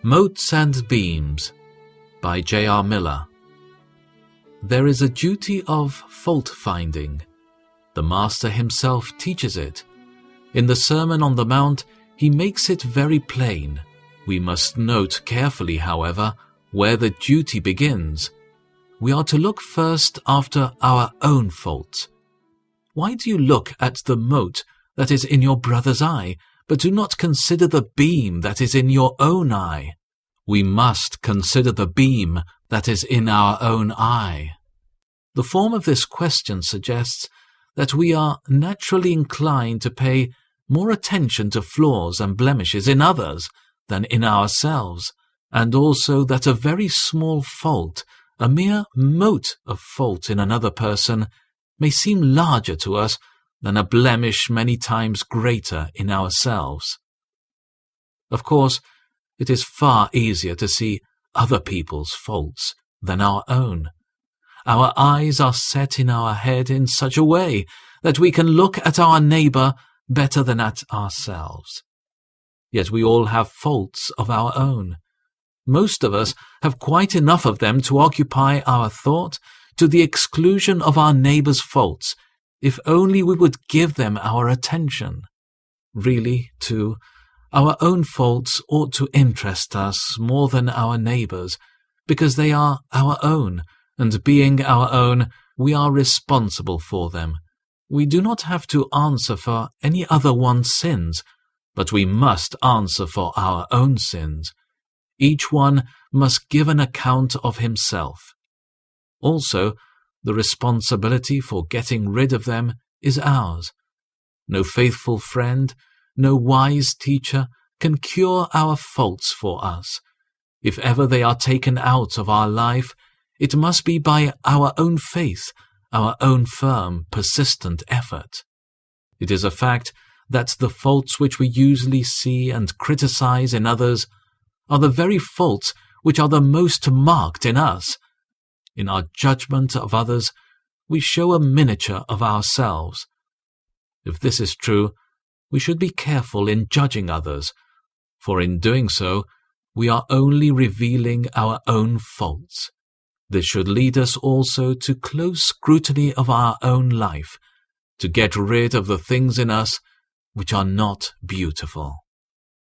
Motes and Beams by J.R. Miller. There is a duty of fault-finding. The Master himself teaches it. In the Sermon on the Mount, he makes it very plain. We must note carefully, however, where the duty begins. We are to look first after our own faults. Why do you look at the mote that is in your brother's eye, but do not consider the beam that is in your own eye? We must consider the beam that is in our own eye. The form of this question suggests that we are naturally inclined to pay more attention to flaws and blemishes in others than in ourselves, and also that a very small fault, a mere mote of fault in another person, may seem larger to us than a blemish many times greater in ourselves. Of course, it is far easier to see other people's faults than our own. Our eyes are set in our head in such a way that we can look at our neighbour better than at ourselves. Yet we all have faults of our own. Most of us have quite enough of them to occupy our thought to the exclusion of our neighbour's faults, if only we would give them our attention. Really, too, our own faults ought to interest us more than our neighbours', because they are our own, and being our own, we are responsible for them. We do not have to answer for any other one's sins, but we must answer for our own sins. Each one must give an account of himself. Also, the responsibility for getting rid of them is ours. No faithful friend, no wise teacher can cure our faults for us. If ever they are taken out of our life, it must be by our own faith, our own firm, persistent effort. It is a fact that the faults which we usually see and criticize in others are the very faults which are the most marked in us. In our judgment of others, we show a miniature of ourselves. If this is true, we should be careful in judging others, for in doing so, we are only revealing our own faults. This should lead us also to close scrutiny of our own life, to get rid of the things in us which are not beautiful.